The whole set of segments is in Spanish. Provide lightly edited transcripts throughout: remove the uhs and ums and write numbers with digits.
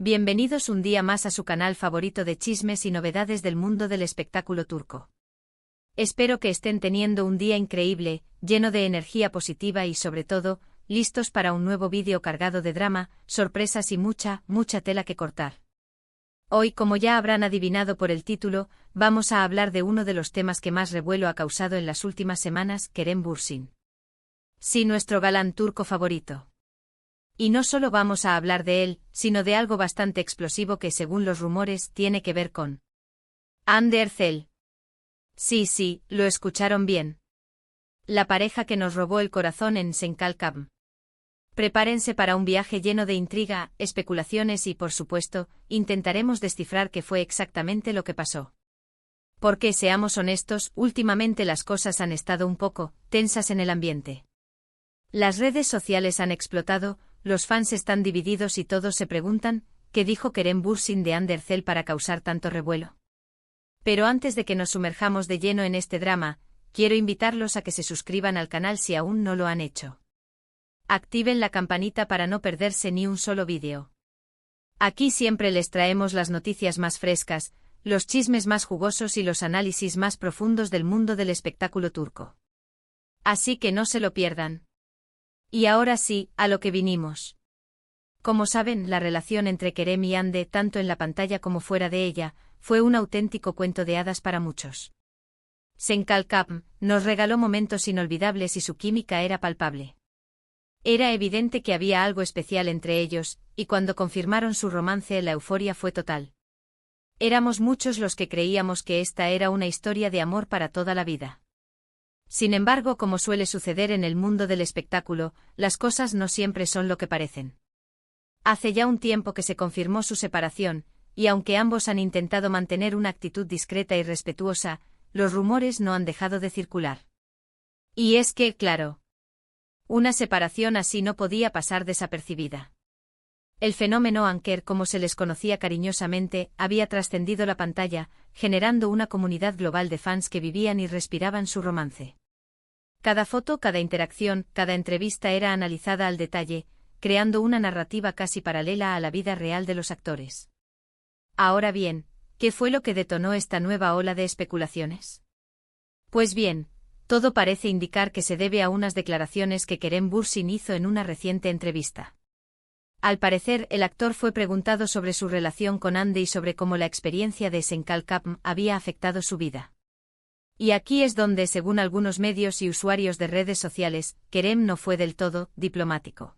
Bienvenidos un día más a su canal favorito de chismes y novedades del mundo del espectáculo turco. Espero que estén teniendo un día increíble, lleno de energía positiva y sobre todo, listos para un nuevo vídeo cargado de drama, sorpresas y mucha tela que cortar. Hoy, como ya habrán adivinado por el título, vamos a hablar de uno de los temas que más revuelo ha causado en las últimas semanas, Kerem Bürsin. Sí, nuestro galán turco favorito. Y no solo vamos a hablar de él, sino de algo bastante explosivo que, según los rumores, tiene que ver con Hande Erçel. Sí, lo escucharon bien. La pareja que nos robó el corazón en Senkalkam. Prepárense para un viaje lleno de intriga, especulaciones y, por supuesto, intentaremos descifrar qué fue exactamente lo que pasó. Porque, seamos honestos, últimamente las cosas han estado un poco tensas en el ambiente. Las redes sociales han explotado, los fans están divididos y todos se preguntan, ¿qué dijo Kerem Bürsin de Hande Erçel para causar tanto revuelo? Pero antes de que nos sumerjamos de lleno en este drama, quiero invitarlos a que se suscriban al canal si aún no lo han hecho. Activen la campanita para no perderse ni un solo vídeo. Aquí siempre les traemos las noticias más frescas, los chismes más jugosos y los análisis más profundos del mundo del espectáculo turco. Así que no se lo pierdan. Y ahora sí, a lo que vinimos. Como saben, la relación entre Kerem y Hande, tanto en la pantalla como fuera de ella, fue un auténtico cuento de hadas para muchos. Senkalkam nos regaló momentos inolvidables y su química era palpable. Era evidente que había algo especial entre ellos, y cuando confirmaron su romance la euforia fue total. Éramos muchos los que creíamos que esta era una historia de amor para toda la vida. Sin embargo, como suele suceder en el mundo del espectáculo, las cosas no siempre son lo que parecen. Hace ya un tiempo que se confirmó su separación, y aunque ambos han intentado mantener una actitud discreta y respetuosa, los rumores no han dejado de circular. Y es que, claro, una separación así no podía pasar desapercibida. El fenómeno Anker, como se les conocía cariñosamente, había trascendido la pantalla, generando una comunidad global de fans que vivían y respiraban su romance. Cada foto, cada interacción, cada entrevista era analizada al detalle, creando una narrativa casi paralela a la vida real de los actores. Ahora bien, ¿qué fue lo que detonó esta nueva ola de especulaciones? Pues bien, todo parece indicar que se debe a unas declaraciones que Kerem Bürsin hizo en una reciente entrevista. Al parecer, el actor fue preguntado sobre su relación con Hande y sobre cómo la experiencia de Senkalkam había afectado su vida. Y aquí es donde, según algunos medios y usuarios de redes sociales, Kerem no fue del todo diplomático.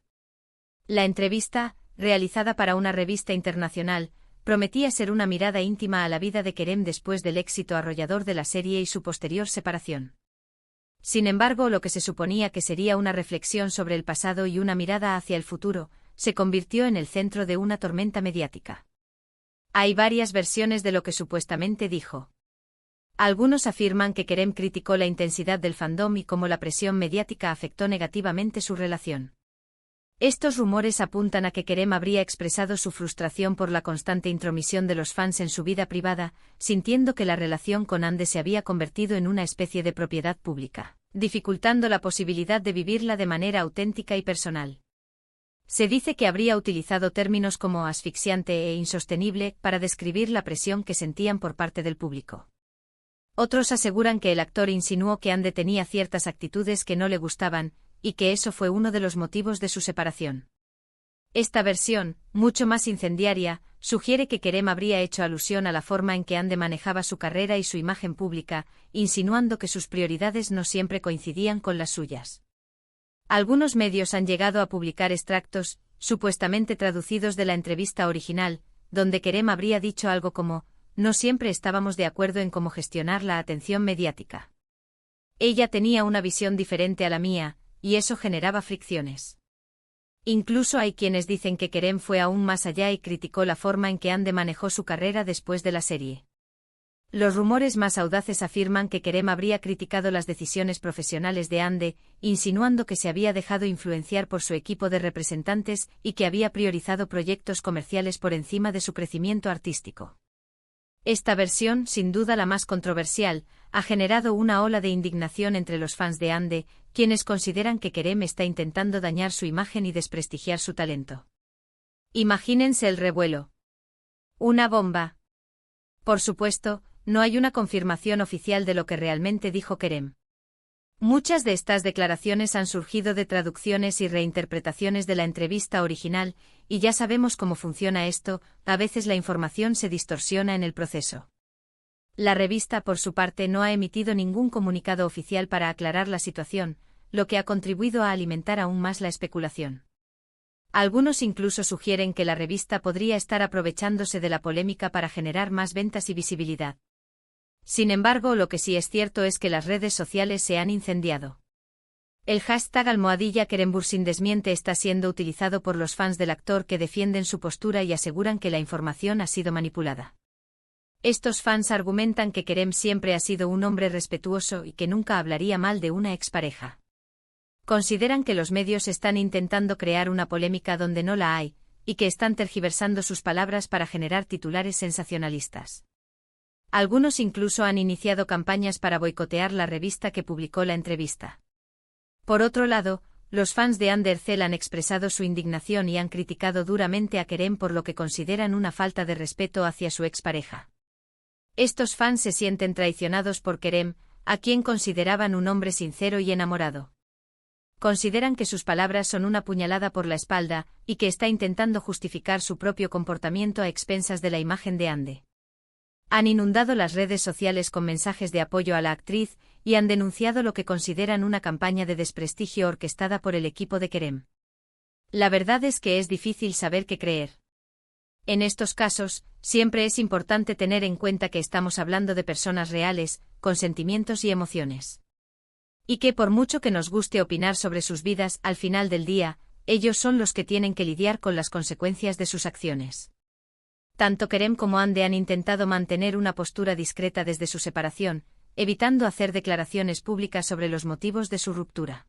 La entrevista, realizada para una revista internacional, prometía ser una mirada íntima a la vida de Kerem después del éxito arrollador de la serie y su posterior separación. Sin embargo, lo que se suponía que sería una reflexión sobre el pasado y una mirada hacia el futuro, se convirtió en el centro de una tormenta mediática. Hay varias versiones de lo que supuestamente dijo. Algunos afirman que Kerem criticó la intensidad del fandom y cómo la presión mediática afectó negativamente su relación. Estos rumores apuntan a que Kerem habría expresado su frustración por la constante intromisión de los fans en su vida privada, sintiendo que la relación con Hande se había convertido en una especie de propiedad pública, dificultando la posibilidad de vivirla de manera auténtica y personal. Se dice que habría utilizado términos como asfixiante e insostenible para describir la presión que sentían por parte del público. Otros aseguran que el actor insinuó que Hande tenía ciertas actitudes que no le gustaban, y que eso fue uno de los motivos de su separación. Esta versión, mucho más incendiaria, sugiere que Kerem habría hecho alusión a la forma en que Hande manejaba su carrera y su imagen pública, insinuando que sus prioridades no siempre coincidían con las suyas. Algunos medios han llegado a publicar extractos, supuestamente traducidos de la entrevista original, donde Kerem habría dicho algo como: «No siempre estábamos de acuerdo en cómo gestionar la atención mediática. Ella tenía una visión diferente a la mía, y eso generaba fricciones». Incluso hay quienes dicen que Kerem fue aún más allá y criticó la forma en que Hande manejó su carrera después de la serie. Los rumores más audaces afirman que Kerem habría criticado las decisiones profesionales de Hande, insinuando que se había dejado influenciar por su equipo de representantes y que había priorizado proyectos comerciales por encima de su crecimiento artístico. Esta versión, sin duda la más controversial, ha generado una ola de indignación entre los fans de Hande, quienes consideran que Kerem está intentando dañar su imagen y desprestigiar su talento. Imagínense el revuelo. Una bomba. Por supuesto, no hay una confirmación oficial de lo que realmente dijo Kerem. Muchas de estas declaraciones han surgido de traducciones y reinterpretaciones de la entrevista original, y ya sabemos cómo funciona esto, a veces la información se distorsiona en el proceso. La revista, por su parte, no ha emitido ningún comunicado oficial para aclarar la situación, lo que ha contribuido a alimentar aún más la especulación. Algunos incluso sugieren que la revista podría estar aprovechándose de la polémica para generar más ventas y visibilidad. Sin embargo, lo que sí es cierto es que las redes sociales se han incendiado. El hashtag #KeremBürsin desmiente está siendo utilizado por los fans del actor que defienden su postura y aseguran que la información ha sido manipulada. Estos fans argumentan que Kerem siempre ha sido un hombre respetuoso y que nunca hablaría mal de una expareja. Consideran que los medios están intentando crear una polémica donde no la hay, y que están tergiversando sus palabras para generar titulares sensacionalistas. Algunos incluso han iniciado campañas para boicotear la revista que publicó la entrevista. Por otro lado, los fans de Andercel han expresado su indignación y han criticado duramente a Kerem por lo que consideran una falta de respeto hacia su expareja. Estos fans se sienten traicionados por Kerem, a quien consideraban un hombre sincero y enamorado. Consideran que sus palabras son una puñalada por la espalda, y que está intentando justificar su propio comportamiento a expensas de la imagen de Ande. Han inundado las redes sociales con mensajes de apoyo a la actriz, y han denunciado lo que consideran una campaña de desprestigio orquestada por el equipo de Kerem. La verdad es que es difícil saber qué creer. En estos casos, siempre es importante tener en cuenta que estamos hablando de personas reales, con sentimientos y emociones. Y que por mucho que nos guste opinar sobre sus vidas, al final del día, ellos son los que tienen que lidiar con las consecuencias de sus acciones. Tanto Kerem como Ande han intentado mantener una postura discreta desde su separación, evitando hacer declaraciones públicas sobre los motivos de su ruptura.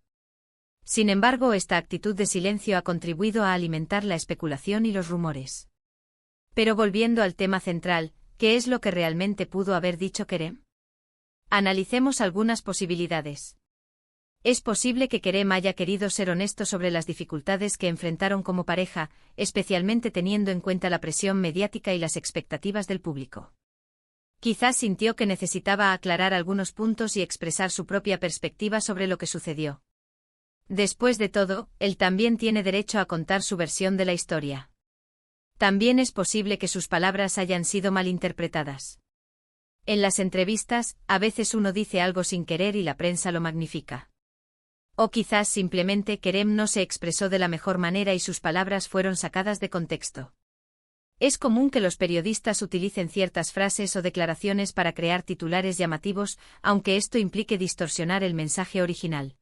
Sin embargo, esta actitud de silencio ha contribuido a alimentar la especulación y los rumores. Pero volviendo al tema central, ¿qué es lo que realmente pudo haber dicho Kerem? Analicemos algunas posibilidades. Es posible que Kerem haya querido ser honesto sobre las dificultades que enfrentaron como pareja, especialmente teniendo en cuenta la presión mediática y las expectativas del público. Quizás sintió que necesitaba aclarar algunos puntos y expresar su propia perspectiva sobre lo que sucedió. Después de todo, él también tiene derecho a contar su versión de la historia. También es posible que sus palabras hayan sido malinterpretadas. En las entrevistas, a veces uno dice algo sin querer y la prensa lo magnifica. O quizás simplemente Kerem no se expresó de la mejor manera y sus palabras fueron sacadas de contexto. Es común que los periodistas utilicen ciertas frases o declaraciones para crear titulares llamativos, aunque esto implique distorsionar el mensaje original.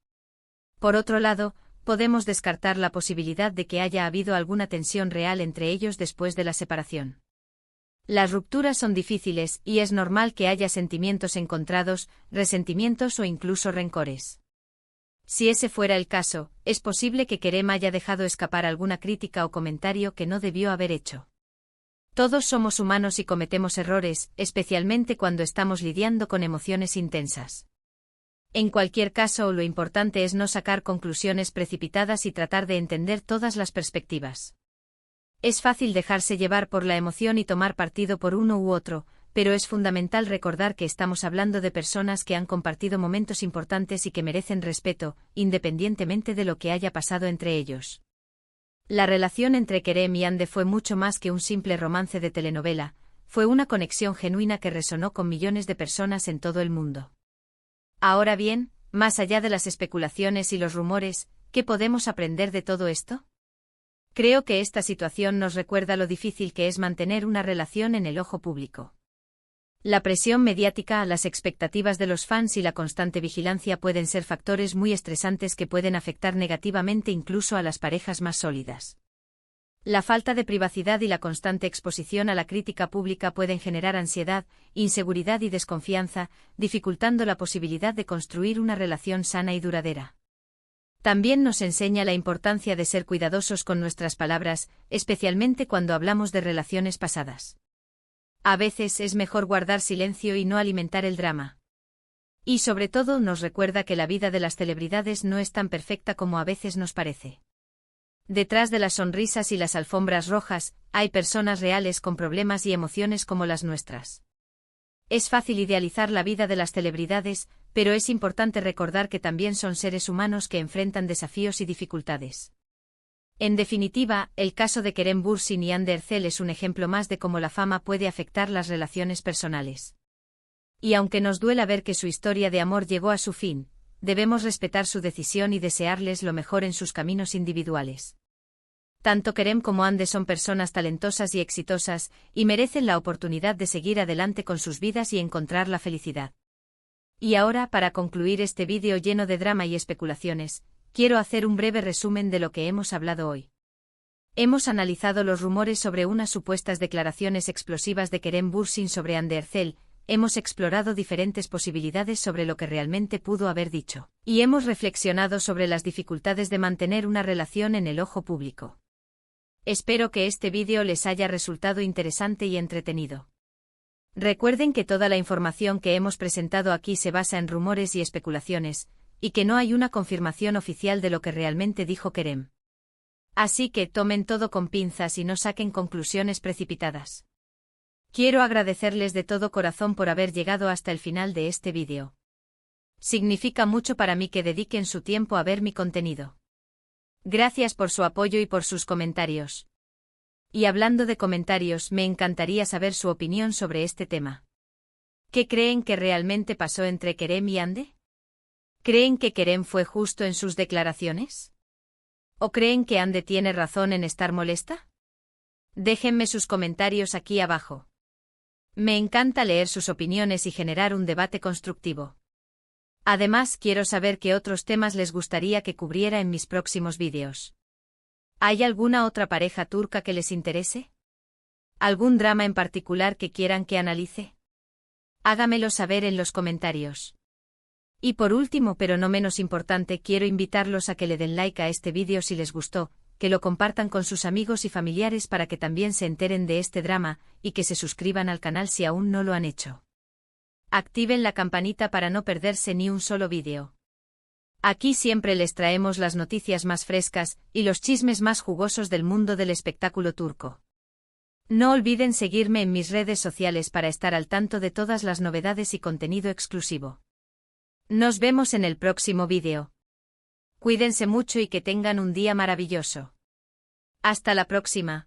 Por otro lado, podemos descartar la posibilidad de que haya habido alguna tensión real entre ellos después de la separación. Las rupturas son difíciles y es normal que haya sentimientos encontrados, resentimientos o incluso rencores. Si ese fuera el caso, es posible que Kerem haya dejado escapar alguna crítica o comentario que no debió haber hecho. Todos somos humanos y cometemos errores, especialmente cuando estamos lidiando con emociones intensas. En cualquier caso, lo importante es no sacar conclusiones precipitadas y tratar de entender todas las perspectivas. Es fácil dejarse llevar por la emoción y tomar partido por uno u otro, pero es fundamental recordar que estamos hablando de personas que han compartido momentos importantes y que merecen respeto, independientemente de lo que haya pasado entre ellos. La relación entre Kerem y Ande fue mucho más que un simple romance de telenovela, fue una conexión genuina que resonó con millones de personas en todo el mundo. Ahora bien, más allá de las especulaciones y los rumores, ¿qué podemos aprender de todo esto? Creo que esta situación nos recuerda lo difícil que es mantener una relación en el ojo público. La presión mediática, las expectativas de los fans y la constante vigilancia pueden ser factores muy estresantes que pueden afectar negativamente incluso a las parejas más sólidas. La falta de privacidad y la constante exposición a la crítica pública pueden generar ansiedad, inseguridad y desconfianza, dificultando la posibilidad de construir una relación sana y duradera. También nos enseña la importancia de ser cuidadosos con nuestras palabras, especialmente cuando hablamos de relaciones pasadas. A veces es mejor guardar silencio y no alimentar el drama. Y sobre todo nos recuerda que la vida de las celebridades no es tan perfecta como a veces nos parece. Detrás de las sonrisas y las alfombras rojas, hay personas reales con problemas y emociones como las nuestras. Es fácil idealizar la vida de las celebridades, pero es importante recordar que también son seres humanos que enfrentan desafíos y dificultades. En definitiva, el caso de Kerem Bürsin y Hande Erçel es un ejemplo más de cómo la fama puede afectar las relaciones personales. Y aunque nos duela ver que su historia de amor llegó a su fin, debemos respetar su decisión y desearles lo mejor en sus caminos individuales. Tanto Kerem como Hande son personas talentosas y exitosas, y merecen la oportunidad de seguir adelante con sus vidas y encontrar la felicidad. Y ahora, para concluir este vídeo lleno de drama y especulaciones, quiero hacer un breve resumen de lo que hemos hablado hoy. Hemos analizado los rumores sobre unas supuestas declaraciones explosivas de Kerem Bürsin sobre Hande Erçel, hemos explorado diferentes posibilidades sobre lo que realmente pudo haber dicho, y hemos reflexionado sobre las dificultades de mantener una relación en el ojo público. Espero que este vídeo les haya resultado interesante y entretenido. Recuerden que toda la información que hemos presentado aquí se basa en rumores y especulaciones, y que no hay una confirmación oficial de lo que realmente dijo Kerem. Así que tomen todo con pinzas y no saquen conclusiones precipitadas. Quiero agradecerles de todo corazón por haber llegado hasta el final de este vídeo. Significa mucho para mí que dediquen su tiempo a ver mi contenido. Gracias por su apoyo y por sus comentarios. Y hablando de comentarios, me encantaría saber su opinión sobre este tema. ¿Qué creen que realmente pasó entre Kerem y Hande? ¿Creen que Kerem fue justo en sus declaraciones? ¿O creen que Hande tiene razón en estar molesta? Déjenme sus comentarios aquí abajo. Me encanta leer sus opiniones y generar un debate constructivo. Además, quiero saber qué otros temas les gustaría que cubriera en mis próximos vídeos. ¿Hay alguna otra pareja turca que les interese? ¿Algún drama en particular que quieran que analice? Hágamelo saber en los comentarios. Y por último, pero no menos importante, quiero invitarlos a que le den like a este vídeo si les gustó, que lo compartan con sus amigos y familiares para que también se enteren de este drama, y que se suscriban al canal si aún no lo han hecho. Activen la campanita para no perderse ni un solo vídeo. Aquí siempre les traemos las noticias más frescas y los chismes más jugosos del mundo del espectáculo turco. No olviden seguirme en mis redes sociales para estar al tanto de todas las novedades y contenido exclusivo. Nos vemos en el próximo vídeo. Cuídense mucho y que tengan un día maravilloso. Hasta la próxima.